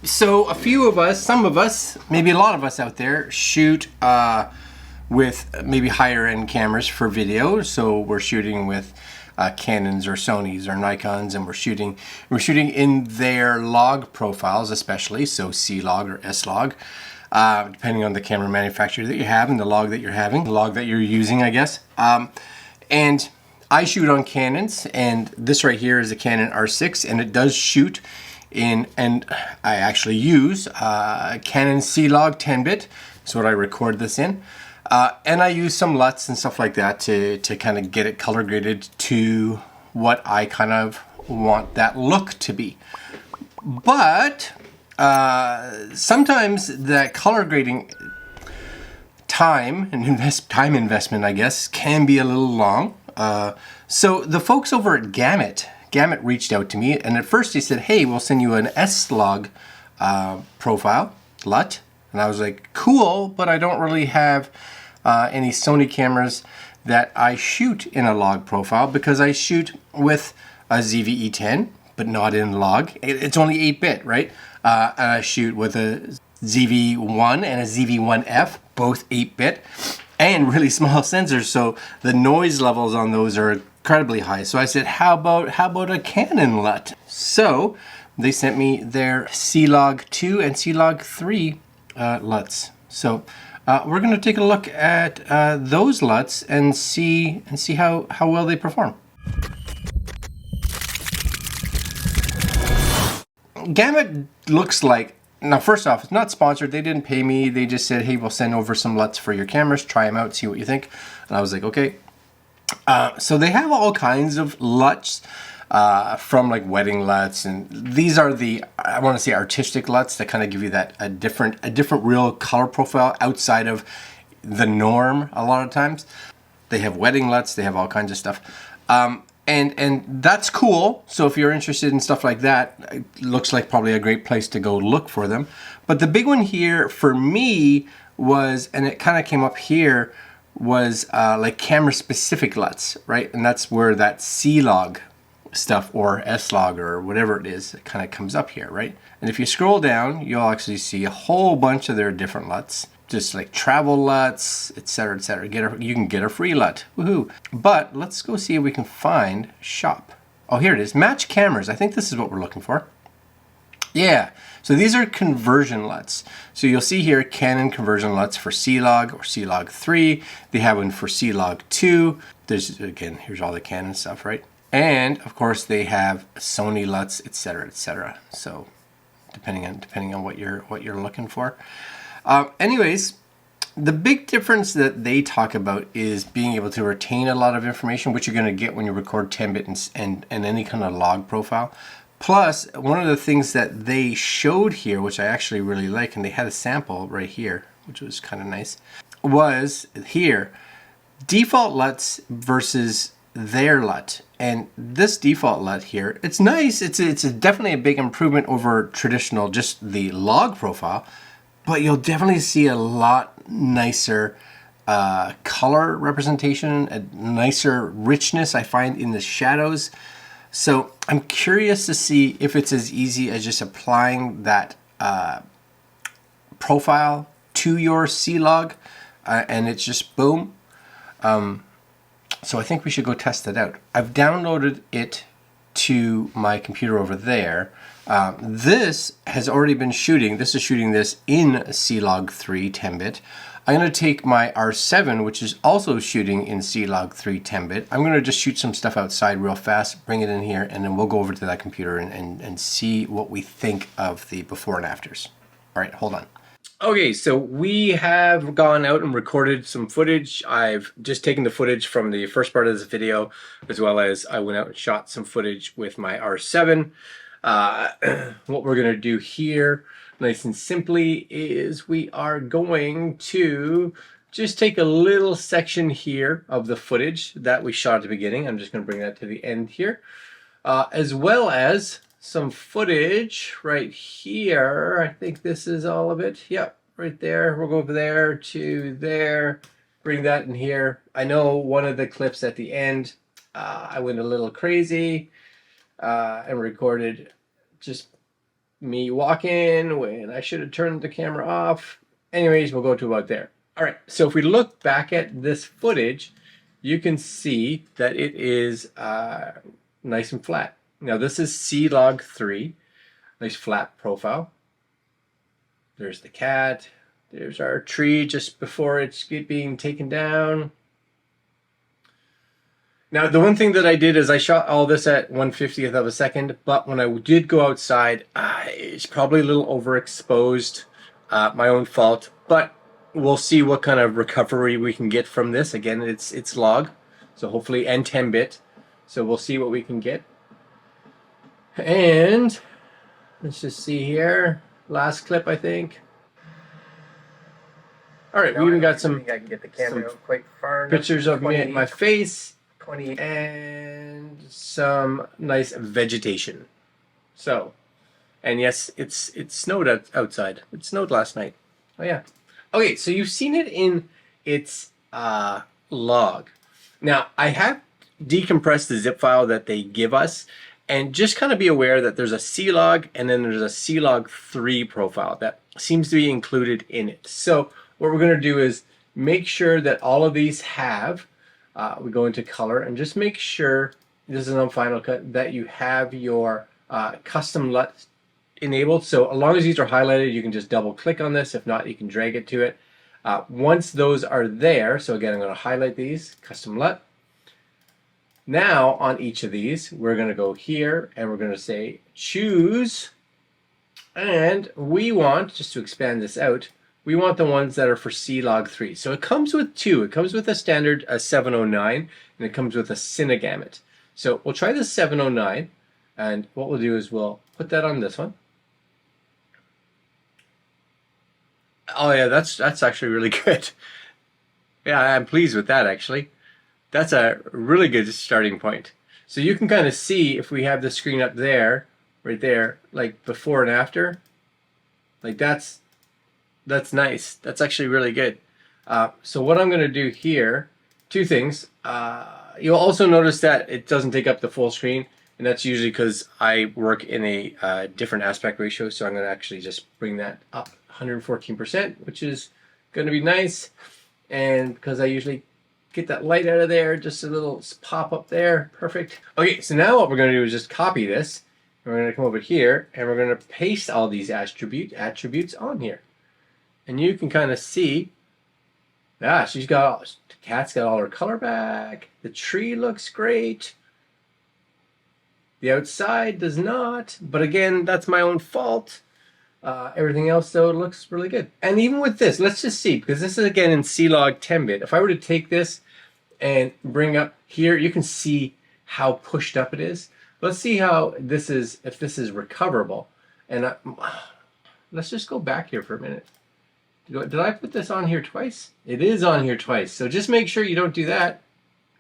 So a few of us, some of us, maybe a lot of us out there shoot with maybe higher end cameras for video. So we're shooting with Canons or Sonys or Nikons, and we're shooting in their log profiles, especially so C-Log or S-Log, depending on the camera manufacturer that you have and the log that you're having, the log that you're using, I guess. And I shoot on Canons, and this right here is a Canon R6, and it does shoot in, and I actually use Canon CLOG 10-bit. That's what I record this in. And I use some LUTs and stuff like that to kind of get it color graded to what I kind of want that look to be. But sometimes that color grading time investment, I guess, can be a little long. So the folks over at Gamut reached out to me, and at first they said, hey, we'll send you an S-Log profile, LUT. And I was like, cool, but I don't really have any Sony cameras that I shoot in a log profile, because I shoot with a ZV-E10, but not in log. It's only 8-bit, right? And I shoot with a ZV-1 and a ZV-1F, both 8-bit, and really small sensors, so the noise levels on those are incredibly high. So I said, how about a Canon LUT? So they sent me their C-Log 2 and C-Log 3 LUTs. So we're going to take a look at those LUTs and see how well they perform. Gamut looks like, now first off, it's not sponsored. They didn't pay me. They just said, hey, we'll send over some LUTs for your cameras. Try them out, see what you think. And I was like, okay. So they have all kinds of LUTs, from like wedding LUTs, and these are the, I want to say, artistic LUTs that kind of give you that a different real color profile outside of the norm. A lot of times they have wedding LUTs, they have all kinds of stuff, and that's cool. So if you're interested in stuff like that, it looks like probably a great place to go look for them. But the big one here for me was, and it kind of came up here, was like camera specific LUTs, right? And that's where that C-Log stuff or S-Log or whatever it is, it kind of comes up here, right? And if you scroll down, you'll actually see a whole bunch of their different LUTs, just like travel LUTs, etc., etc. You can get a free LUT, woohoo! But let's go see if we can find shop. Oh, here it is, match cameras. I think this is what we're looking for. Yeah, so these are conversion LUTs. So you'll see here Canon conversion LUTs for C-Log or C-Log 3. They have one for C-Log 2. There's, again, here's all the Canon stuff, right? And of course they have Sony LUTs, etc., etc. So depending on what you're looking for. Anyways, the big difference that they talk about is being able to retain a lot of information, which you're going to get when you record 10-bit and any kind of log profile. Plus, one of the things that they showed here, which I actually really like, and they had a sample right here, which was kind of nice, was here, default LUTs versus their LUT. And this default LUT here, it's nice. It's definitely a big improvement over traditional, just the log profile, but you'll definitely see a lot nicer color representation, a nicer richness, I find, in the shadows. So I'm curious to see if it's as easy as just applying that profile to your C-Log and it's just boom. So I think we should go test it out. I've downloaded it to my computer over there. This has already been shooting. This is shooting this in C-Log 3 10-bit. I'm going to take my R7, which is also shooting in C-Log 3 10-bit. I'm going to just shoot some stuff outside real fast, bring it in here, and then we'll go over to that computer and see what we think of the before and afters. All right, hold on. Okay, so we have gone out and recorded some footage. I've just taken the footage from the first part of this video, as well as I went out and shot some footage with my R7. What we're going to do here, nice and simply, is we are going to just take a little section here of the footage that we shot at the beginning. I'm just going to bring that to the end here, as well as some footage right here. I think this is all of it. Yep, right there. We'll go over there to there, bring that in here. I know one of the clips at the end, I went a little crazy and recorded just me walking when I should have turned the camera off. Anyways, we'll go to about there. All right, so if we look back at this footage, you can see that it is nice and flat. Now this is C-Log 3, nice flat profile. There's the cat. There's our tree just before it's being taken down. Now, the one thing that I did is I shot all this at 1/50th of a second, but when I did go outside, it's probably a little overexposed, my own fault, but we'll see what kind of recovery we can get from this. Again, it's log, so hopefully, and 10-bit, so we'll see what we can get. And let's just see here, last clip, I think. All right, we even got some, I can get the camera quite far pictures of me, my face, and some nice vegetation. So, and yes, it snowed outside. It snowed last night. Oh yeah. Okay, so you've seen it in its log. Now, I have decompressed the zip file that they give us, and just kind of be aware that there's a C-Log and then there's a C-Log 3 profile that seems to be included in it. So what we're going to do is make sure that all of these have, we go into color and just make sure, this is on Final Cut, that you have your custom LUT enabled. So as long as these are highlighted, you can just double click on this. If not, you can drag it to it. Once those are there, so again, I'm going to highlight these, custom LUT. Now on each of these, we're going to go here and we're going to say choose, and we want, just to expand this out, we want the ones that are for C-Log 3. So it comes with two. It comes with a standard 709, and it comes with a Cinegamut. So we'll try the 709, and what we'll do is we'll put that on this one. Oh yeah, that's actually really good. Yeah, I'm pleased with that actually. That's a really good starting point. So you can kind of see if we have the screen up there, right there, like before and after, like that's nice. That's actually really good. So what I'm going to do here, two things. You'll also notice that it doesn't take up the full screen, and that's usually because I work in a different aspect ratio, so I'm going to actually just bring that up 114%, which is going to be nice. And because I usually get that light out of there, just a little pop up there, perfect. Okay, so now what we're going to do is just copy this. We're going to come over here, and we're going to paste all these attributes on here. And you can kind of see, the cat's got all her color back. The tree looks great. The outside does not, but again, that's my own fault. Everything else, though, looks really good. And even with this, let's just see, because this is, again, in C-Log 10-bit. If I were to take this and bring up here, you can see how pushed up it is. Let's see how this is, if this is recoverable. And let's just go back here for a minute. Did I put this on here twice? It is on here twice. So just make sure you don't do that.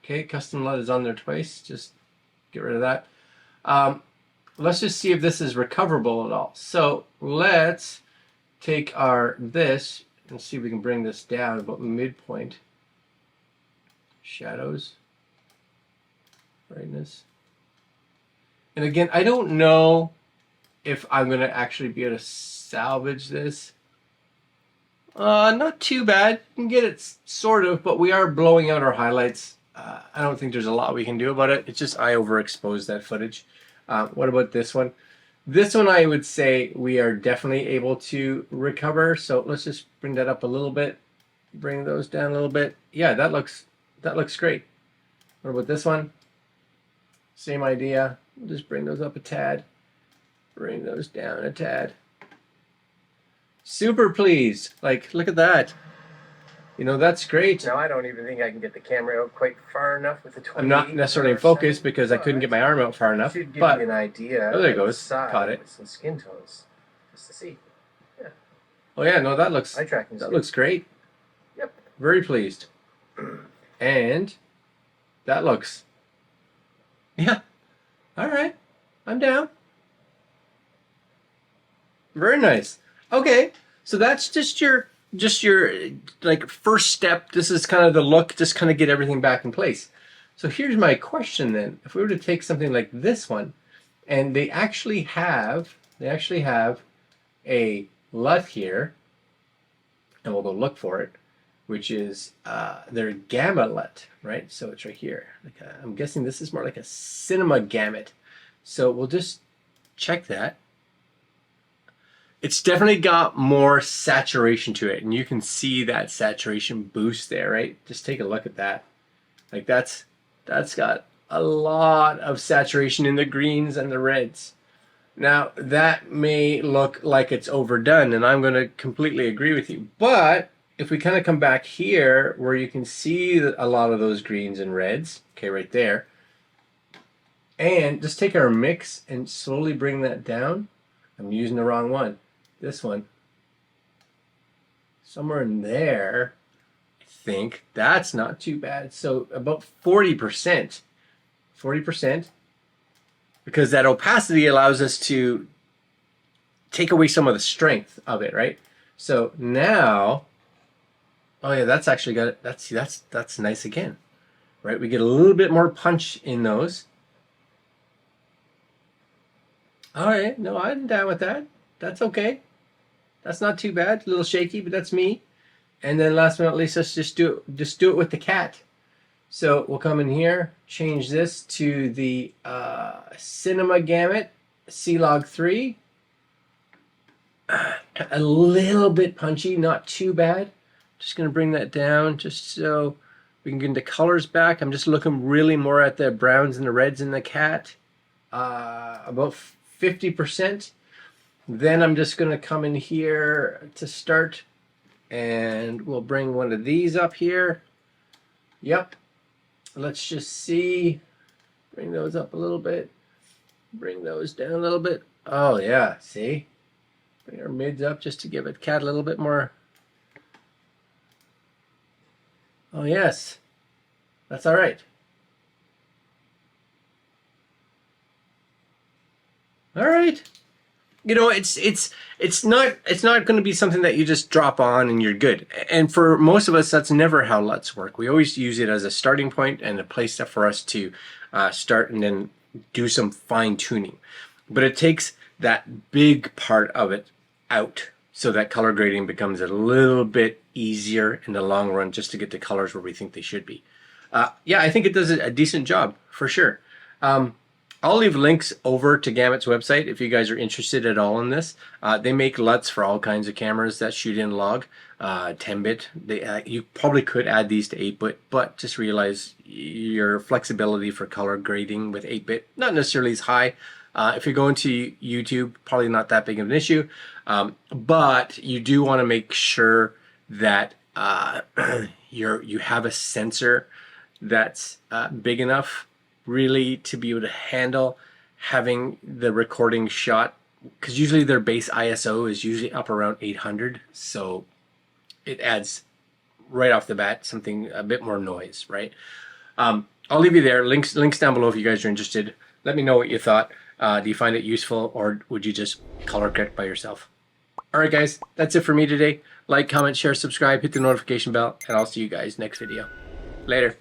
Okay, custom LUT is on there twice. Just get rid of that. Let's just see if this is recoverable at all. So let's take this and see if we can bring this down about midpoint. Shadows, brightness. And again, I don't know if I'm going to actually be able to salvage this. Not too bad. You can get it sort of, but we are blowing out our highlights. I don't think there's a lot we can do about it. It's just I overexposed that footage. What about this one? This one I would say we are definitely able to recover. So let's just bring that up a little bit. Bring those down a little bit. Yeah, that looks great. What about this one? Same idea. We'll just bring those up a tad. Bring those down a tad. Super pleased. Like, look at that. You know, that's great. Now, I don't even think I can get the camera out quite far enough with the 20. I'm not necessarily in focus because I couldn't get my arm out far enough. Should give but you an idea. Oh, there it goes. Caught it. With some skin tones, just to see. Yeah. Oh yeah, no, that looks great. Yep. Very pleased. And that looks. Yeah. All right. I'm down. Very nice. Okay, so that's just your like first step. This is kind of the look, just kind of get everything back in place. So here's my question then. If we were to take something like this one, and they actually have, they actually have a LUT here, and we'll go look for it, which is their gamma LUT, right? So it's right here. I'm guessing this is more like a cinema gamut. So we'll just check that. It's definitely got more saturation to it, and you can see that saturation boost there, right? Just take a look at that. Like that's got a lot of saturation in the greens and the reds. Now, that may look like it's overdone, and I'm going to completely agree with you. But if we kind of come back here, where you can see a lot of those greens and reds, okay, right there, and just take our mix and slowly bring that down. I'm using the wrong one. This one. Somewhere in there, I think. That's not too bad. So about 40%. 40%. Because that opacity allows us to take away some of the strength of it, right? So now, oh yeah, that's actually got it. That's nice again, right? We get a little bit more punch in those. All right, no, I'm down with that. That's okay. That's not too bad. A little shaky, but that's me. And then last but not least, let's just do it with the cat. So we'll come in here, change this to the Cinema Gamut CLOG 3. A little bit punchy, not too bad. Just going to bring that down just so we can get into colors back. I'm just looking really more at the browns and the reds in the cat. About 50%. Then I'm just going to come in here to start, and we'll bring one of these up here. Yep. Let's just see. Bring those up a little bit. Bring those down a little bit. Oh yeah, see? Bring our mids up just to give it cat a little bit more. Oh yes. That's all right. All right. You know, it's not going to be something that you just drop on and you're good. And for most of us, that's never how LUTs work. We always use it as a starting point and a place for us to start and then do some fine tuning. But it takes that big part of it out so that color grading becomes a little bit easier in the long run, just to get the colors where we think they should be. Yeah, I think it does a decent job for sure. I'll leave links over to Gamut's website if you guys are interested at all in this. They make LUTs for all kinds of cameras that shoot in log, 10-bit. You probably could add these to 8-bit, but just realize your flexibility for color grading with 8-bit, not necessarily as high. If you're going to YouTube, probably not that big of an issue, but you do want to make sure that you have a sensor that's big enough really to be able to handle having the recording shot, because usually their base ISO is usually up around 800, so it adds right off the bat something a bit more noise, right? I'll leave you there. Links down below if you guys are interested. Let me know what you thought. Do you find it useful, or would you just color correct by yourself? All right, guys, that's it for me today. Like, comment, share, subscribe, hit the notification bell, and I'll see you guys next video. Later.